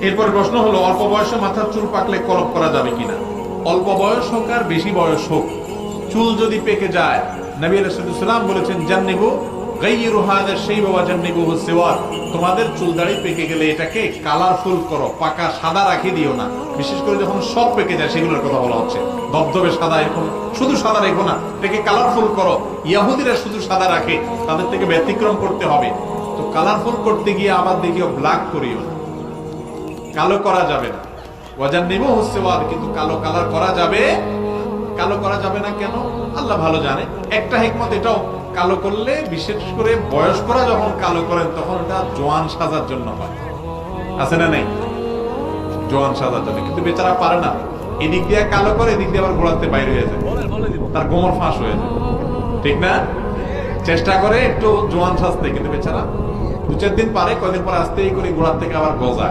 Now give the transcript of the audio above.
এরপর প্রশ্ন হলো, অল্প বয়সে মাথার চুল পাকলে কলপ করা যাবে কিনা? অল্প বয়স হোক আর বেশি বয়স হোক, চুল যদি পেকে যায়, নবী আলাইহিস সালাম বলেছেন, জান্নিবু গায়্যিরু হাযা শাইবা ওয়া জান্নিবুহু সিওয়াদ, তোমাদের চুল দাড়ি পেকে গেলে এটাকে কালারফুল করো, পাকা সাদা রাখি দিও না। বিশেষ করে যখন সব পেকে যায় সেগুলোর কথা বলা হচ্ছে। ধবধবে সাদা এরকম শুধু সাদা রেখো না, এটাকে কালারফুল করো। ইহুদিরা শুধু সাদা রাখে, তাদের থেকে ব্যতিক্রম করতে হবে। তো কালারফুল করতে গিয়ে আবার দেখিও ব্ল্যাক করিও না, কালো করা যাবে না। ওয়াজান্নিবুহু সিওয়াদ, কিন্তু কালো কালার করা যাবে। কালো করা যাবে না কেন আল্লাহ ভালো জানে। একটা হিকমত এটাও, কালো করলে বিশেষ করে বয়স্করা যখন কালো করেন তখন এটা জোয়ান সাজার জন্য হয়, আছে না নেই? জোয়ান সাজার জন্য। কিন্তু বেচারা পারে না, এদিক দিয়ে কালো করে, এদিক দিয়ে আবার গোড়াতে বাইরে হয়ে যায়, তার গোমর ফাঁস হয়ে যায়, ঠিক না? চেষ্টা করে একটু জোয়ান সাজতে, কিন্তু বেচারা 2-4 দিন পারে, কয়দিন পর আস্তেই করে গোড়ার থেকে আবার গজায়।